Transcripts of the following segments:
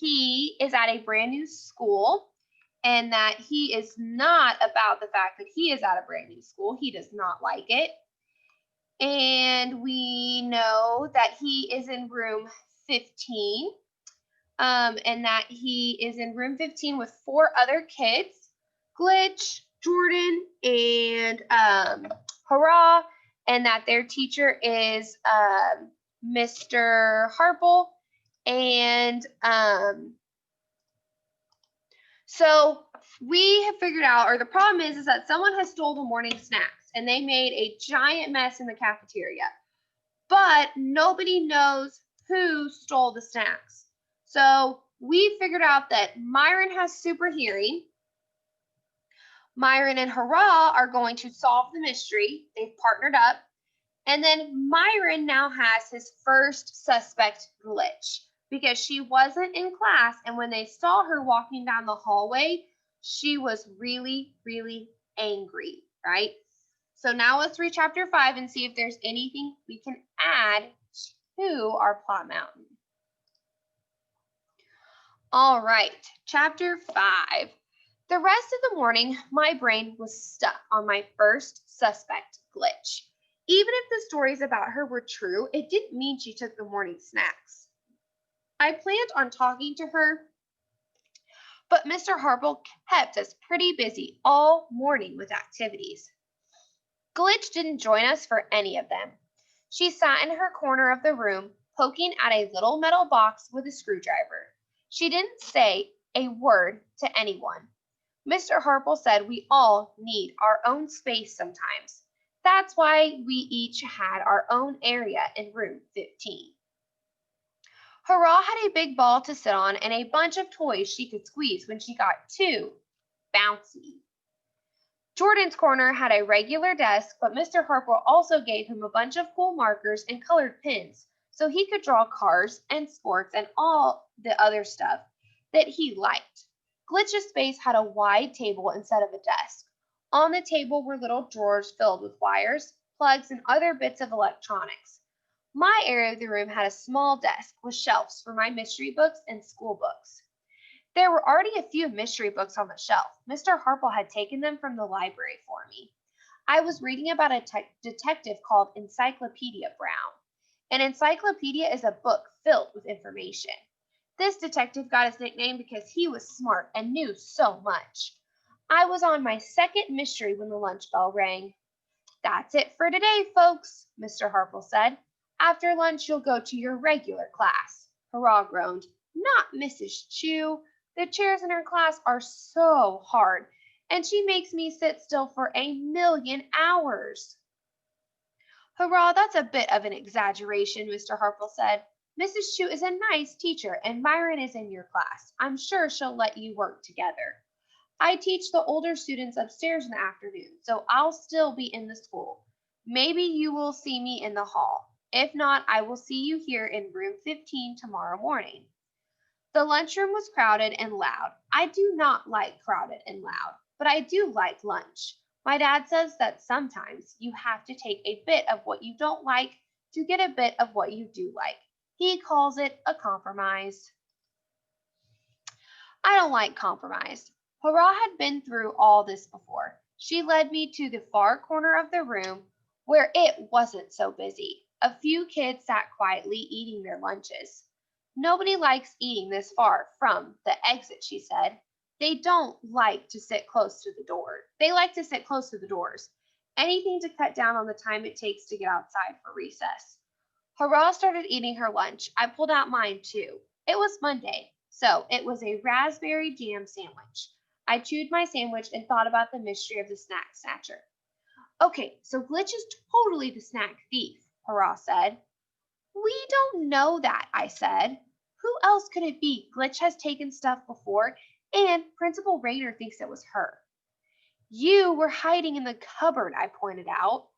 he is at a brand new school and that he is not about the fact that he is at a brand new school. He does not like it. And we know that he is in room 15, and that he is in room 15 with 4 other kids, Glitch, Jordan, and Hurrah, and that their teacher is Mr. Harple. And so we have figured out, or the problem is that someone has stole the morning snacks and they made a giant mess in the cafeteria. But nobody knows who stole the snacks. So we figured out that Myron has super hearing. Myron and Hurrah are going to solve the mystery. They've partnered up. And then Myron now has his first suspect, Glitch, because she wasn't in class. And when they saw her walking down the hallway, she was really, really angry, right? So now let's read chapter 5 and see if there's anything we can add to our plot mountain. All right, chapter 5. The rest of the morning, my brain was stuck on my first suspect, Glitch. Even if the stories about her were true, it didn't mean she took the morning snacks. I planned on talking to her, but Mr. Harple kept us pretty busy all morning with activities. Glitch didn't join us for any of them. She sat in her corner of the room, poking at a little metal box with a screwdriver. She didn't say a word to anyone. Mr. Harple said we all need our own space sometimes. That's why we each had our own area in room 15. Hurrah had a big ball to sit on and a bunch of toys she could squeeze when she got too bouncy. Jordan's corner had a regular desk, but Mr. Harple also gave him a bunch of cool markers and colored pens so he could draw cars and sports and all the other stuff that he liked. Glitch's space had a wide table instead of a desk. On the table were little drawers filled with wires, plugs, and other bits of electronics. My area of the room had a small desk with shelves for my mystery books and school books. There were already a few mystery books on the shelf. Mr. Harple had taken them from the library for me. I was reading about a detective called Encyclopedia Brown. An encyclopedia is a book filled with information. This detective got his nickname because he was smart and knew so much. I was on my second mystery when the lunch bell rang. That's it for today, folks, Mr. Harple said. After lunch, you'll go to your regular class. Hurrah groaned. Not Mrs. Chew. The chairs in her class are so hard, and she makes me sit still for 1,000,000 hours. Hurrah, that's a bit of an exaggeration, Mr. Harple said. Mrs. Chew is a nice teacher, and Myron is in your class. I'm sure she'll let you work together. I teach the older students upstairs in the afternoon, so I'll still be in the school. Maybe you will see me in the hall. If not, I will see you here in room 15 tomorrow morning. The lunchroom was crowded and loud. I do not like crowded and loud, but I do like lunch. My dad says that sometimes you have to take a bit of what you don't like to get a bit of what you do like. He calls it a compromise. I don't like compromise. Hurrah had been through all this before. She led me to the far corner of the room where it wasn't so busy. A few kids sat quietly eating their lunches. Nobody likes eating this far from the exit, she said. They don't like to sit close to the door. They like to sit close to the doors. Anything to cut down on the time it takes to get outside for recess. Hurrah started eating her lunch. I pulled out mine too. It was Monday, so it was a raspberry jam sandwich. I chewed my sandwich and thought about the mystery of the snack snatcher. Okay, so Glitch is totally the snack thief, Hurrah said. We don't know that, I said. Who else could it be? Glitch has taken stuff before, and Principal Rayner thinks it was her. You were hiding in the cupboard, I pointed out.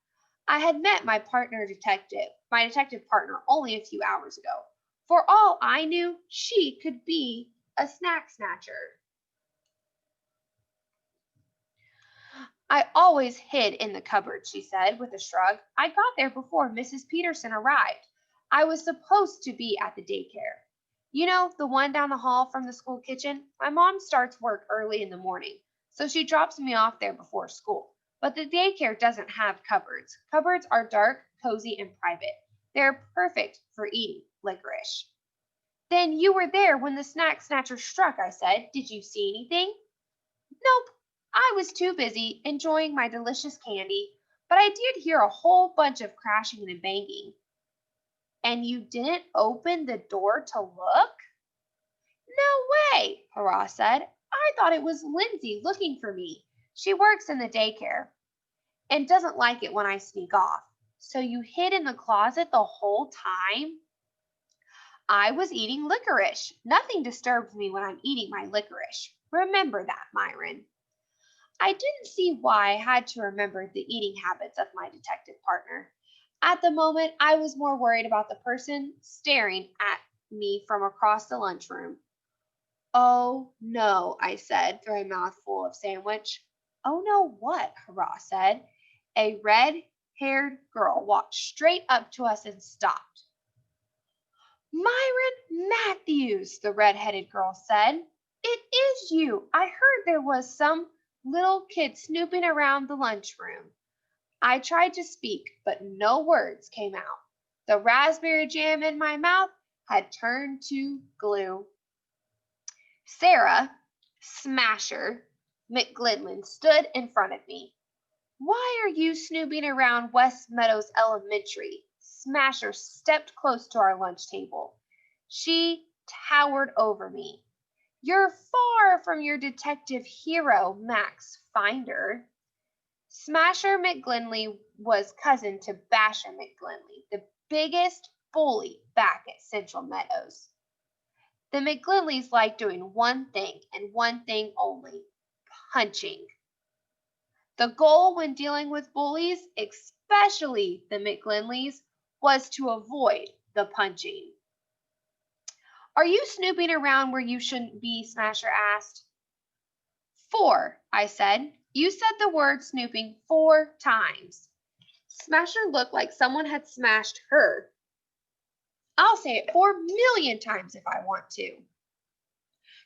I had met my detective partner only a few hours ago. For all I knew, she could be a snack snatcher. I always hid in the cupboard, she said with a shrug. I got there before Mrs. Peterson arrived. I was supposed to be at the daycare. You know, the one down the hall from the school kitchen? My mom starts work early in the morning, so she drops me off there before school. But the daycare doesn't have cupboards. Cupboards are dark, cozy, and private. They're perfect for eating licorice. Then you were there when the snack snatcher struck, I said. Did you see anything? Nope. I was too busy enjoying my delicious candy, but I did hear a whole bunch of crashing and banging. And you didn't open the door to look? No way, Hurrah said. I thought it was Lindsay looking for me. She works in the daycare and doesn't like it when I sneak off. So you hid in the closet the whole time? I was eating licorice. Nothing disturbs me when I'm eating my licorice. Remember that, Myron. I didn't see why I had to remember the eating habits of my detective partner. At the moment, I was more worried about the person staring at me from across the lunchroom. Oh no, I said through a mouthful of sandwich. Oh no, what? Hurrah said. A red haired girl walked straight up to us and stopped. Myron Matthews, the red-headed girl said. It is you. I heard there was some little kid snooping around the lunchroom. I tried to speak, but no words came out. The raspberry jam in my mouth had turned to glue. Sarah, Smasher, McGlinlin stood in front of me. Why are you snooping around West Meadows Elementary? Smasher stepped close to our lunch table. She towered over me. You're far from your detective hero, Max Finder. Smasher McGlinley was cousin to Basher McGlinley, the biggest bully back at Central Meadows. The McGlinleys liked doing one thing and one thing only, punching. The goal when dealing with bullies, especially the McGlinleys, was to avoid the punching. Are you snooping around where you shouldn't be? Smasher asked. 4, I said. You said the word snooping 4 times. Smasher looked like someone had smashed her. I'll say it 4,000,000 times if I want to.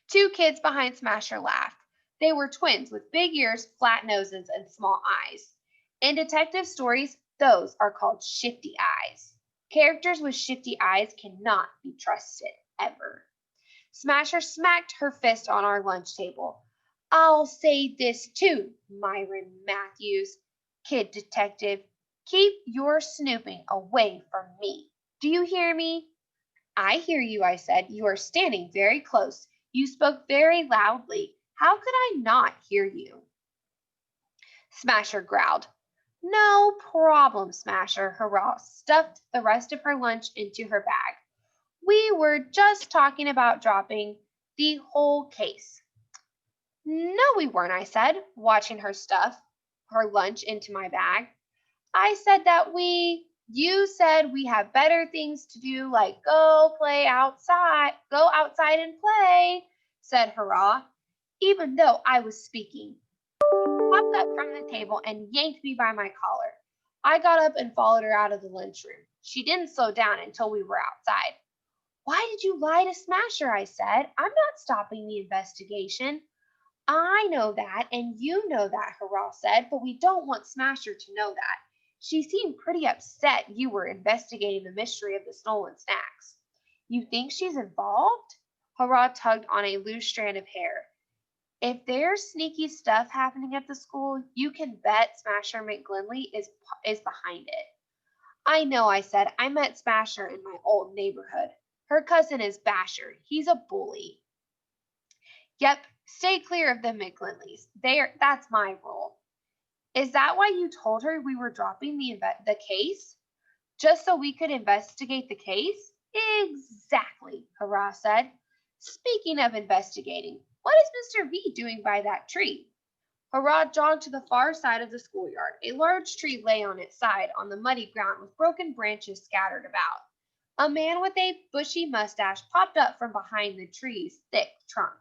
2 kids behind Smasher laughed. They were twins with big ears, flat noses, and small eyes. In detective stories, those are called shifty eyes. Characters with shifty eyes cannot be trusted, ever. Smasher smacked her fist on our lunch table. I'll say this too, Myron Matthews, kid detective. Keep your snooping away from me. Do you hear me? I hear you, I said. You are standing very close. You spoke very loudly. How could I not hear you? Smasher growled. No problem, Smasher. Hurrah stuffed the rest of her lunch into her bag. We were just talking about dropping the whole case. No, we weren't, I said, watching her stuff her lunch into my bag. I said that you said we have better things to do, like go outside and play, said Hurrah, even though I was speaking. She popped up from the table and yanked me by my collar. I got up and followed her out of the lunchroom. She didn't slow down until we were outside. Why did you lie to Smasher? I said. I'm not stopping the investigation. I know that, and you know that, Hurrah said, but we don't want Smasher to know that. She seemed pretty upset you were investigating the mystery of the stolen snacks. You think she's involved? Hurrah tugged on a loose strand of hair. If there's sneaky stuff happening at the school, you can bet Smasher McGlinley is behind it. I know, I said. I met Smasher in my old neighborhood. Her cousin is Basher. He's a bully. Yep, stay clear of the McGlinleys. That's my rule. Is that why you told her we were dropping the case? Just so we could investigate the case? Exactly, Hurrah said. Speaking of investigating, what is Mr. V doing by that tree? Hurrah jogged to the far side of the schoolyard. A large tree lay on its side on the muddy ground with broken branches scattered about. A man with a bushy mustache popped up from behind the tree's thick trunk.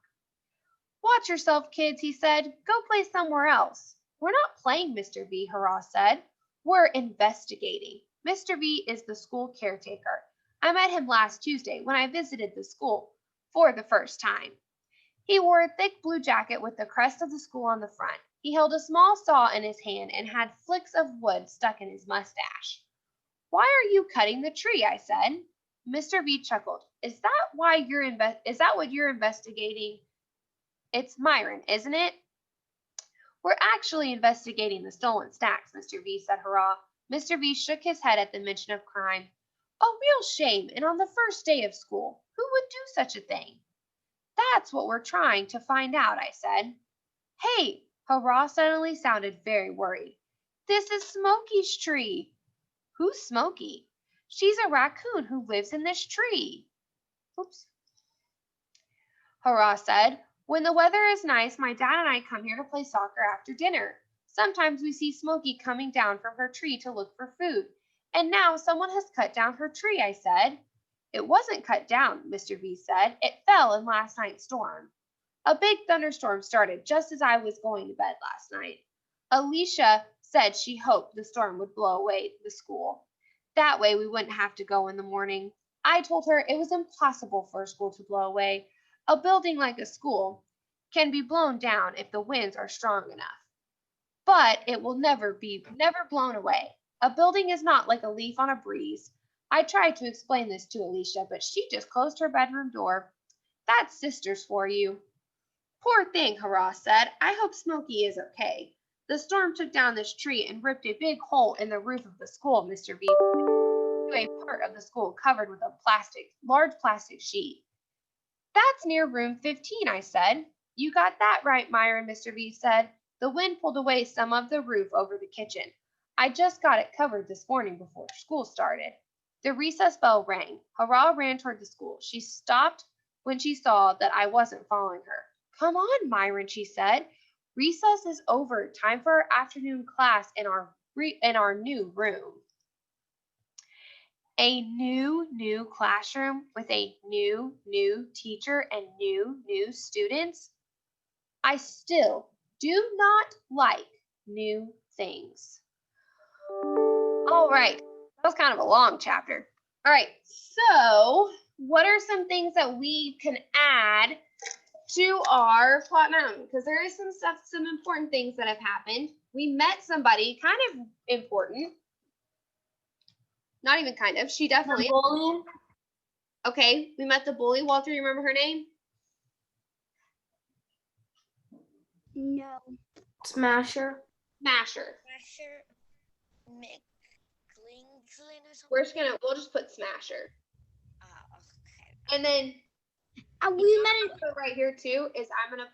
Watch yourself, kids, he said. Go play somewhere else. We're not playing, Mr. V, Hurrah said. We're investigating. Mr. V is the school caretaker. I met him last Tuesday when I visited the school. for the first time. He wore a thick blue jacket with the crest of the school on the front. He held a small saw in his hand and had flicks of wood stuck in his mustache. "Why are you cutting the tree?" I said. Mr. V chuckled. Is that what you're investigating? It's Myron, isn't it? We're actually investigating the stolen stacks, Mr. V said, hurrah. Mr. V shook his head at the mention of crime. A real shame, and on the first day of school. Who would do such a thing? That's what we're trying to find out, I said. Hey, Hurrah suddenly sounded very worried. This is Smokey's tree. Who's Smokey? She's a raccoon who lives in this tree. Oops. Hurrah said, when the weather is nice, my dad and I come here to play soccer after dinner. Sometimes we see Smokey coming down from her tree to look for food. And now someone has cut down her tree, I said. It wasn't cut down, Mr. V said. It fell in last night's storm. A big thunderstorm started just as I was going to bed last night. Alicia said she hoped the storm would blow away the school. That way we wouldn't have to go in the morning. I told her it was impossible for a school to blow away. A building like a school can be blown down if the winds are strong enough. But it will never blown away. A building is not like a leaf on a breeze. I tried to explain this to Alicia, but she just closed her bedroom door. That's sisters for you. Poor thing, Hurrah said. I hope Smokey is okay. The storm took down this tree and ripped a big hole in the roof of the school, Mr. V. To a part of the school covered with a large plastic sheet. That's near room 15, I said. You got that right, Myron, Mr. V said. The wind pulled away some of the roof over the kitchen. I just got it covered this morning before school started. The recess bell rang. Hurrah ran toward the school. She stopped when she saw that I wasn't following her. Come on, Myron, she said. Recess is over. Time for our afternoon class in our new room. A new classroom with a new teacher and new students. I still do not like new things. All right, that was kind of a long chapter. All right, so what are some things that we can add to our plot now? Because there is some important things that have happened. We met somebody kind of important. Not even kind of. She definitely. The bully. Okay, we met the bully. Walter, you remember her name? No. Smasher. Smasher. Smasher McGlinglin or something. We'll just put Smasher. Okay. And then We met it right here too is I'm gonna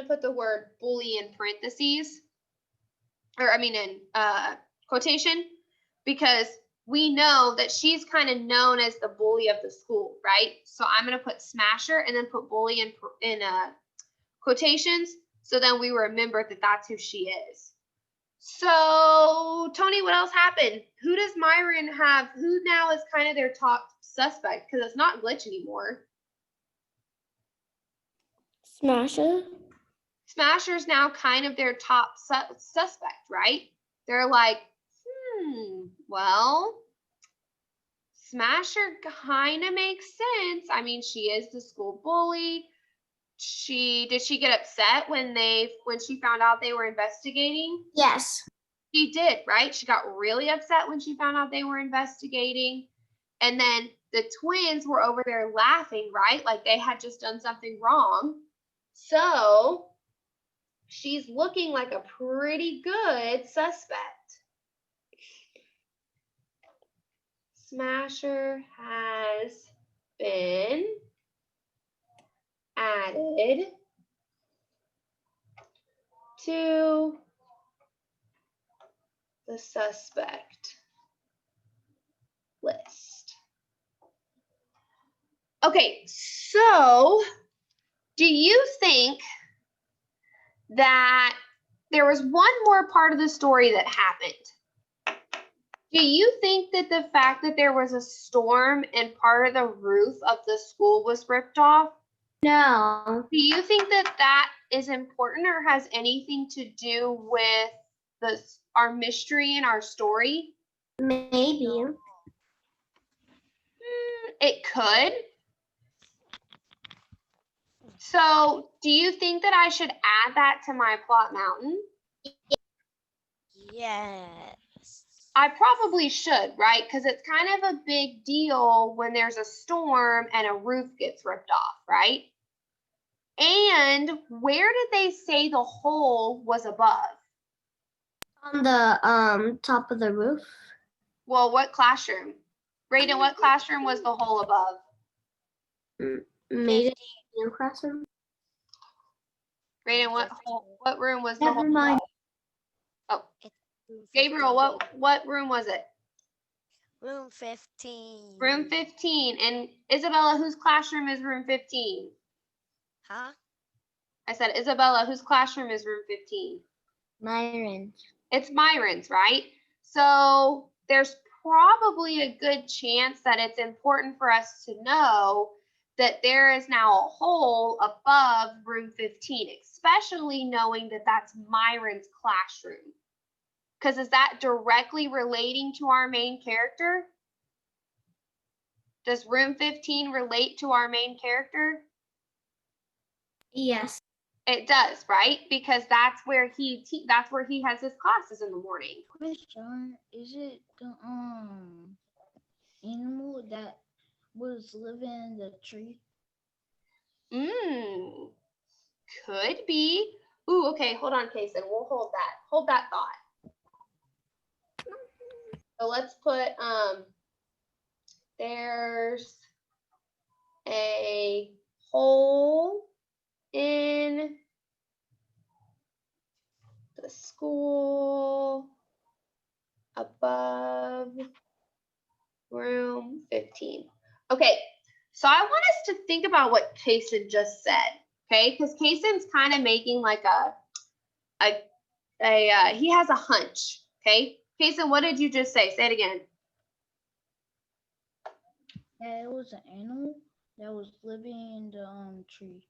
put the word bully in parentheses, or I mean in quotation, because we know that she's kind of known as the bully of the school, right? So I'm gonna put Smasher and then put bully in quotations, so then we remember that that's who she is. So Tony, what else happened? Who does Myron have? Who now is kind of their top suspect? Because it's not Glitch anymore. Smasher. Smasher's now kind of their top suspect, right? They're like, well, Smasher kind of makes sense. I mean, she is the school bully. Did she get upset when she found out they were investigating? Yes. She did, right? She got really upset when she found out they were investigating. And then the twins were over there laughing, right? Like they had just done something wrong. So she's looking like a pretty good suspect. Smasher has been added to the suspect list. Okay, so do you think that there was one more part of the story that happened? Do you think that the fact that there was a storm and part of the roof of the school was ripped off? No. Do you think that that is important or has anything to do with our mystery and our story? Maybe. It could. So do you think that I should add that to my plot mountain? Yes. I probably should, right? Because it's kind of a big deal when there's a storm and a roof gets ripped off, right? And where did they say the hole was above? On the top of the roof. Well, what classroom? Brayden, what classroom was the hole above? Made it in your classroom. Brayden, what room was the hole Never mind. above? Oh, Gabriel, what room was it? Room 15. Room 15. And Isabella, whose classroom is room 15? Huh? I said, Isabella, whose classroom is room 15? Myron. It's Myron's, right? So there's probably a good chance that it's important for us to know that there is now a hole above room 15, especially knowing that that's Myron's classroom. Because is that directly relating to our main character? Does room 15 relate to our main character? Yes. It does, right? Because that's where he has his classes in the morning. Question: is it the animal that was living in the tree? Could be. Ooh, okay, hold on, Kason. We'll hold that. Hold that thought. So let's put there's a hole in the school above room 15. Okay, so I want us to think about what Kason just said, okay? Because Kason's kind of making like he has a hunch, okay? Kason, what did you just say? Say it again. It was an animal that was living in the tree.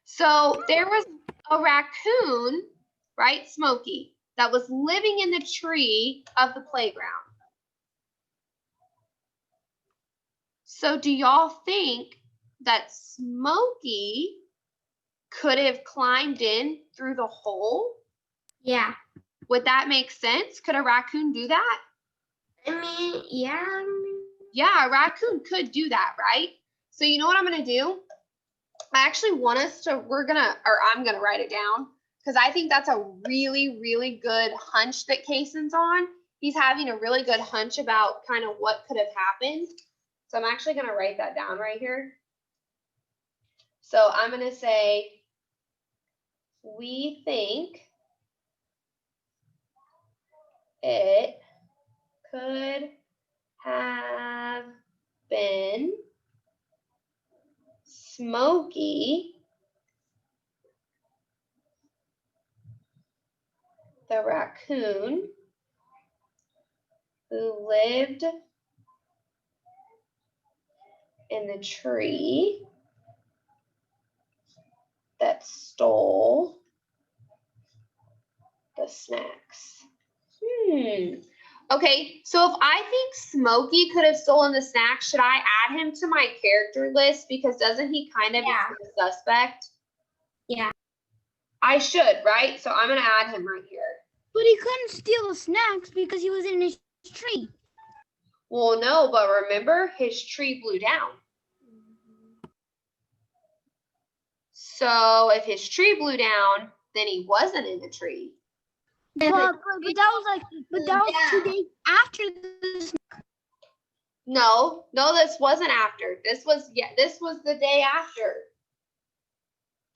So there was a raccoon, right, Smokey, that was living in the tree of the playground. So do y'all think that Smokey could have climbed in through the hole? Yeah. Would that make sense? Could a raccoon do that? I mean, yeah. Yeah, a raccoon could do that, right? So you know what I'm gonna do? I actually want us to, I'm gonna write it down because I think that's a really, really good hunch that Kason's on. He's having a really good hunch about kind of what could have happened. So I'm actually gonna write that down right here. So I'm gonna say, we think it could have been Smokey the raccoon who lived in the tree that stole the snacks. Okay, so if I think Smokey could have stolen the snacks, should I add him to my character list? Because doesn't he kind of become a suspect? Yeah. I should, right? So I'm gonna add him right here. But he couldn't steal the snacks because he was in his tree. Well, no, but remember, his tree blew down. So if his tree blew down, then he wasn't in the tree. But that was 2 days after this. No, this wasn't after. This was the day after.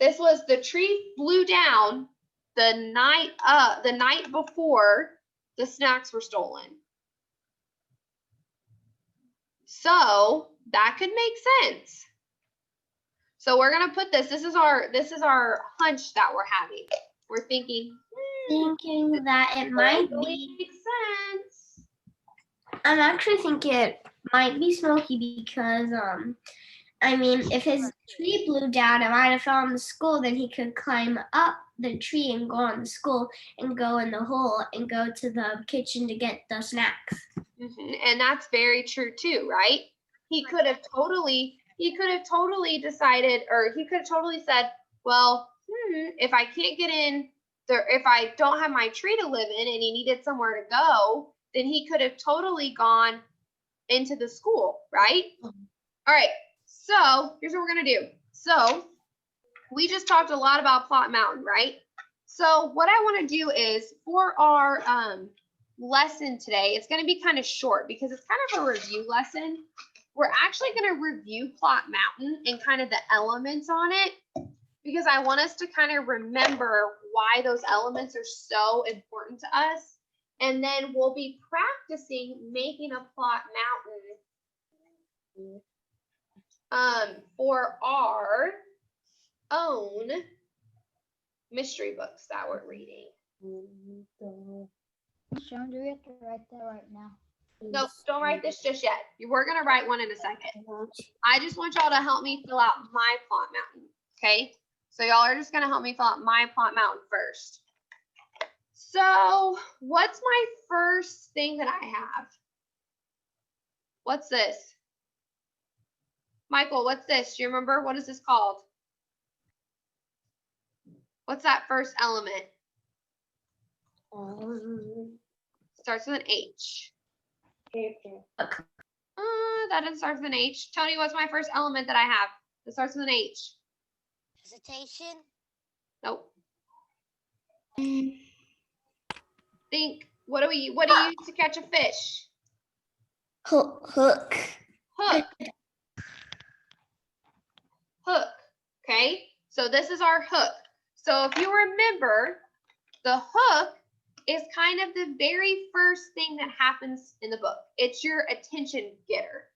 This was the tree blew down the night before the snacks were stolen. So that could make sense. So we're gonna put this is our hunch that we're having. We're thinking that it might be. Makes sense. I'm actually thinking it might be Smokey because I mean, if his tree blew down, it might have fell on the school. Then he could climb up the tree and go on the school and go in the hole and go to the kitchen to get the snacks. And that's very true too, right? he could have totally decided, or he could have totally said, well, if I can't get in there, if I don't have my tree to live in and he needed somewhere to go, then he could have totally gone into the school, right? All right, so here's what we're gonna do. So we just talked a lot about Plot Mountain, right? So what I want to do is for our lesson today, it's going to be kind of short because it's kind of a review lesson. We're actually going to review Plot Mountain and kind of the elements on it because I want us to kind of remember why those elements are so important to us. And then we'll be practicing making a Plot Mountain for our own mystery books that we're reading. Sean, do we have to write that right now? No, don't write this just yet. We're going to write one in a second. I just want y'all to help me fill out my Plot Mountain, okay? So y'all are just going to help me fill out my Plot Mountain first. So what's my first thing that I have? What's this? Michael, what's this? Do you remember? What is this called? What's that first element? Starts with an H. That didn't start with an H. Tony, what's my first element that I have that starts with an H? Hesitation. Nope. Think. What do you use to catch a fish? Hook. Hook. Hook. Okay. So this is our hook. So if you remember, the hook is kind of the very first thing that happens in the book. It's your attention getter.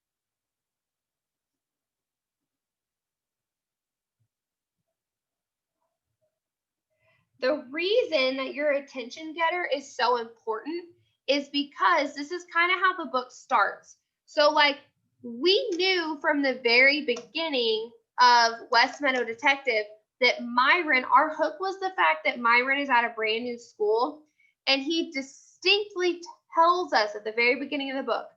The reason that your attention getter is so important is because this is kind of how the book starts. So like we knew from the very beginning of West Meadow Detective that Myron, our hook was the fact that Myron is at a brand new school, and he distinctly tells us at the very beginning of the book,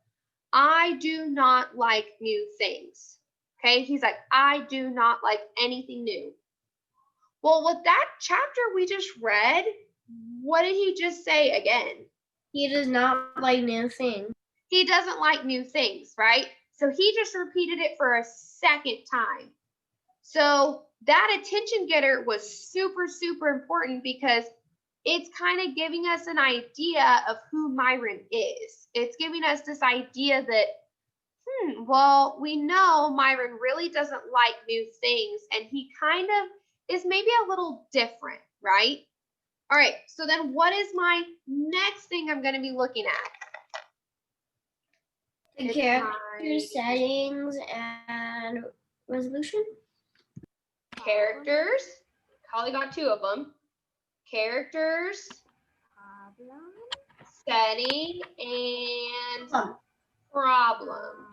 I do not like new things. Okay, he's like, I do not like anything new. Well, with that chapter we just read, what did he just say again? He does not like new things. He doesn't like new things, right? So he just repeated it for a second time. So that attention getter was super, super important because it's kind of giving us an idea of who Myron is. It's giving us this idea that, well, we know Myron really doesn't like new things, and he kind of is maybe a little different, right? All right, so then what is my next thing I'm going to be looking at? The character settings and resolution. Characters. Holly got two of them. Characters, setting, and problem.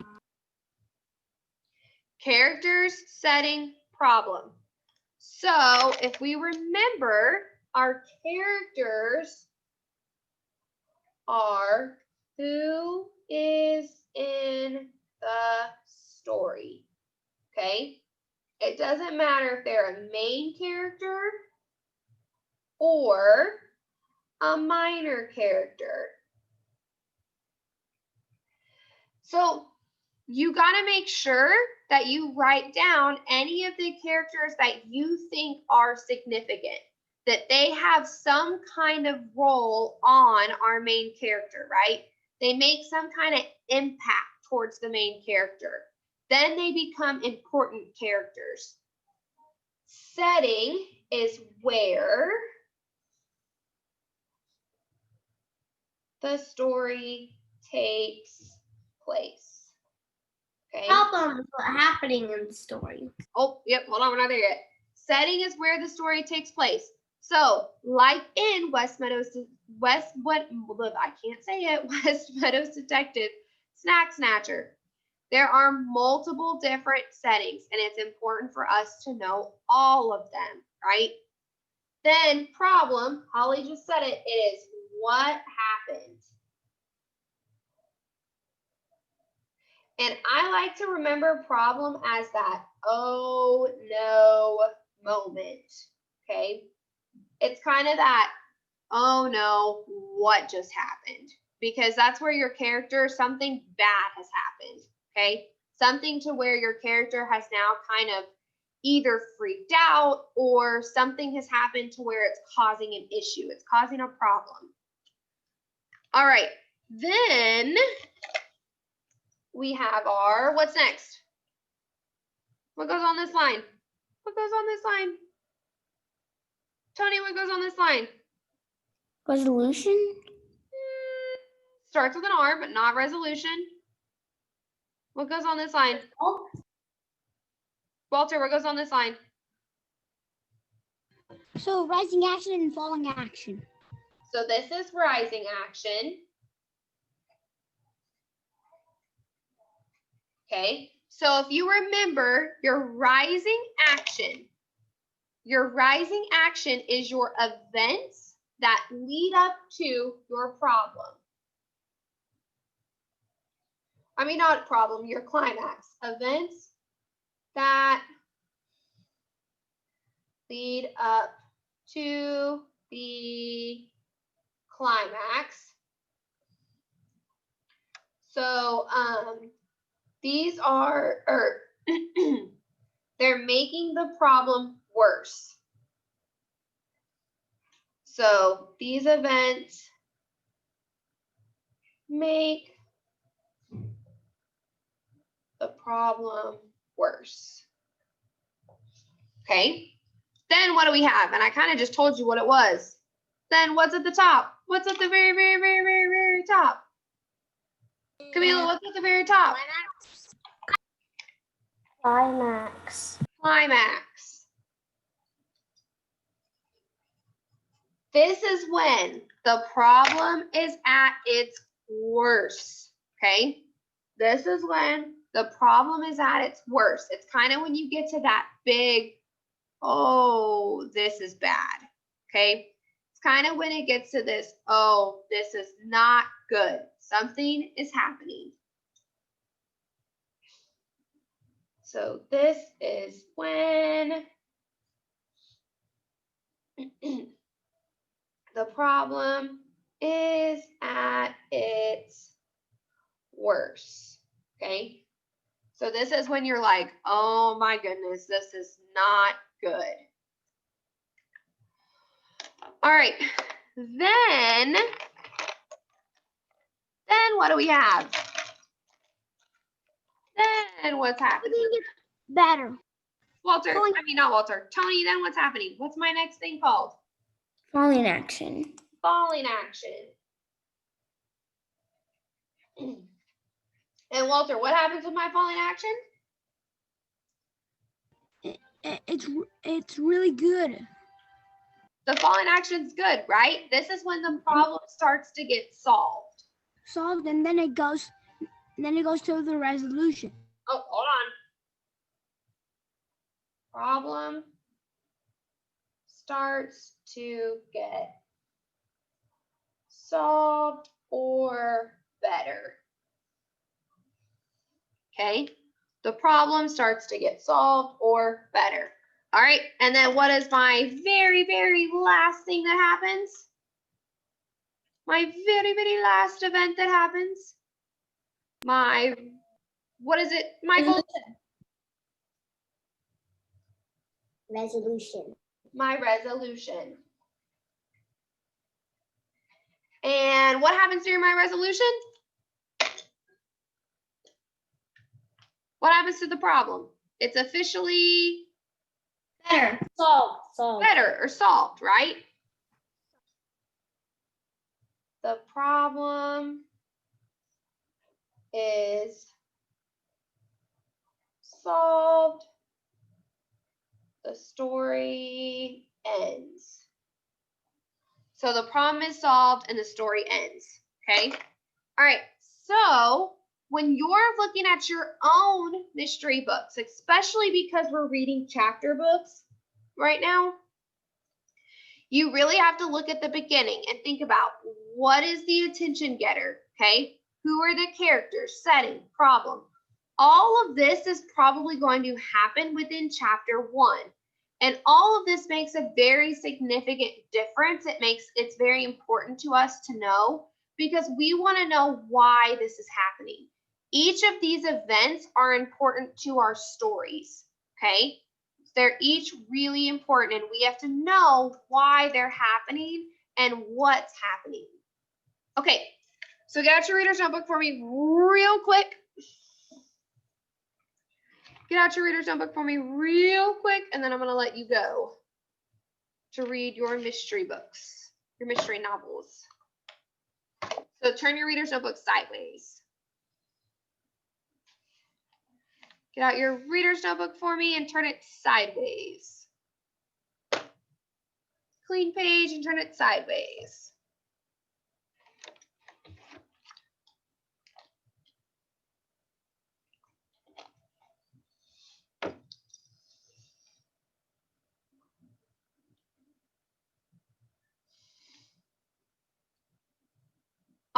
Characters, setting, problem. So if we remember, our characters are who is in the story, okay? It doesn't matter if they're a main character or a minor character. So you got to make sure that you write down any of the characters that you think are significant, that they have some kind of role on our main character, right? They make some kind of impact towards the main character. Then they become important characters. Setting is where the story takes place. Okay. Problem is what's happening in the story. Oh, yep. Hold on, we're not there yet. Setting is where the story takes place. So, like in West Meadows Detective Snack Snatcher, there are multiple different settings, and it's important for us to know all of them, right? Then problem, Holly just said it, it is what happened. And I like to remember problem as that oh no moment, okay? It's kind of that, oh no, what just happened? Because that's where your character, something bad has happened, okay? Something to where your character has now kind of either freaked out or something has happened to where it's causing an issue. It's causing a problem. All right, then we have our, what's next? What goes on this line? What goes on this line? Tony, what goes on this line? Resolution? Starts with an R, but not resolution. What goes on this line? Walter, what goes on this line? So rising action and falling action. So this is rising action. Okay, so if you remember your rising action is your events that lead up to your problem. I mean, not problem, your climax. Events that lead up to the climax. So these are, they're making the problem worse. So these events make the problem worse. Okay, then what do we have? And I kind of just told you what it was. Then what's at the top? What's at the very, very, very, very, very top? Camila, what's at the very top? Climax. Climax. This is when the problem is at its worst, okay? This is when the problem is at its worst. It's kind of when you get to that big, oh, this is bad, okay? It's kind of when it gets to this, oh, this is not good. Something is happening. So this is when the problem is at its worst, okay? So this is when you're like, oh my goodness, this is not good. All right, then what do we have? Then what's happening? Better. Walter, I mean not Walter, Tony, then what's happening? What's my next thing called? Falling action. Falling action. And Walter, what happens with my falling action? It's really good. The falling action's good, right? This is when the problem starts to get solved. Solved, and then it goes to the resolution. Oh, hold on. Problem starts to get solved or better. Okay, the problem starts to get solved or better. All right, and then what is my very, very last thing that happens? My very, very last event that happens? My, what is it, Michael? Resolution. My resolution. And what happens during my resolution? What happens to the problem? It's officially Better. Solved. better or solved, right? The problem is solved. The story ends. So the problem is solved and the story ends, okay? All right, so when you're looking at your own mystery books, especially because we're reading chapter books right now, you really have to look at the beginning and think about what is the attention getter, okay? Who are the characters, setting, problem? all of this is probably going to happen within chapter 1. And all of this makes a very significant difference. It's very important to us to know because we want to know why this is happening. Each of these events are important to our stories, okay? They're each really important and we have to know why they're happening and what's happening. Okay, so get out your reader's notebook for me real quick. Get out your reader's notebook for me real quick, and then I'm going to let you go to read your mystery books, your mystery novels. So turn your reader's notebook sideways. Get out your reader's notebook for me and turn it sideways. Clean page and turn it sideways.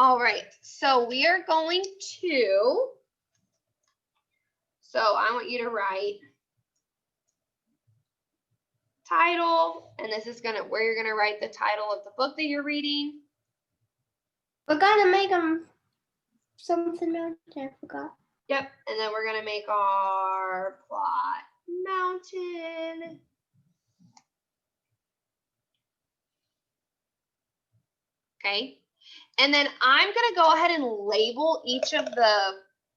All right, so we are going to, so I want you to write title, and this is where you're gonna write the title of the book that you're reading. We're gonna make them something out there, I forgot. Yep, and then we're gonna make our plot mountain. Okay. And then I'm going to go ahead and label each of the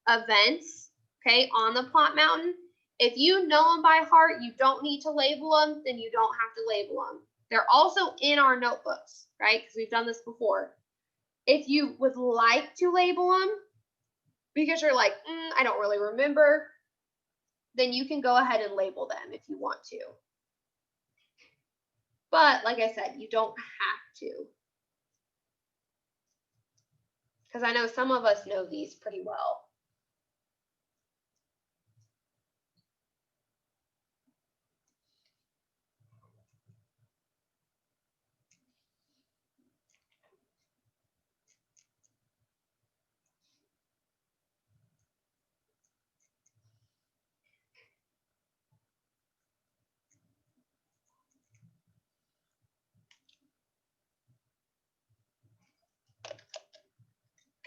events, okay, on the plot mountain. If you know them by heart, you don't need to label them, then you don't have to label them. They're also in our notebooks, right, because we've done this before. If you would like to label them because you're like, I don't really remember, then you can go ahead and label them if you want to. But like I said, you don't have to. Because I know some of us know these pretty well.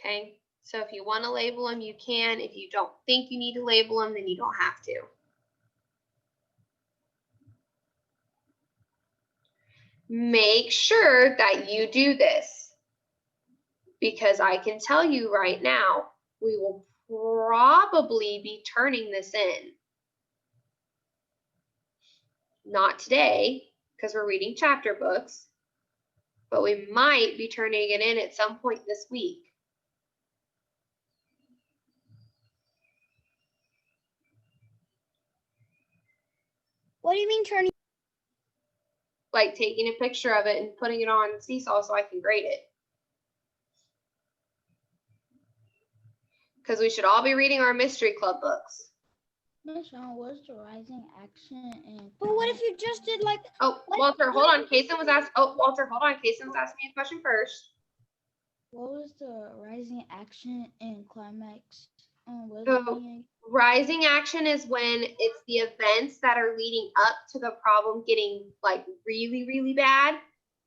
Okay, so if you want to label them, you can. If you don't think you need to label them, then you don't have to. Make sure that you do this because I can tell you right now, we will probably be turning this in. Not today because we're reading chapter books, but we might be turning it in at some point this week. What do you mean turning? Like taking a picture of it and putting it on Seesaw so I can grade it. Because we should all be reading our Mystery Club books. Miss Shawn, what's the rising action and? But what if you just did like? Oh, Walter, hold on. Kaysen was asked. Oh, Walter, hold on. Kaysen was asking me a question first. What was the rising action and climax? So, rising action is when it's the events that are leading up to the problem getting like really, really bad.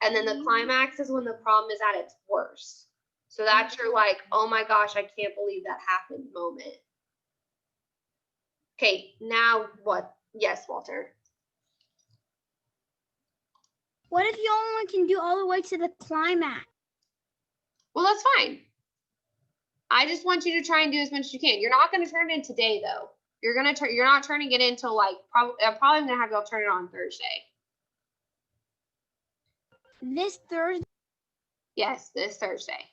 And then the climax is when the problem is at its worst. So that's your like, oh my gosh, I can't believe that happened moment. Okay, now what? Yes, Walter. What if you only can do all the way to the climax? Well, that's fine. I just want you to try and do as much as you can. You're not going to turn it in today, though. You're not turning it in until like I'm probably going to have y'all turn it on Thursday. This Thursday? Yes, this Thursday.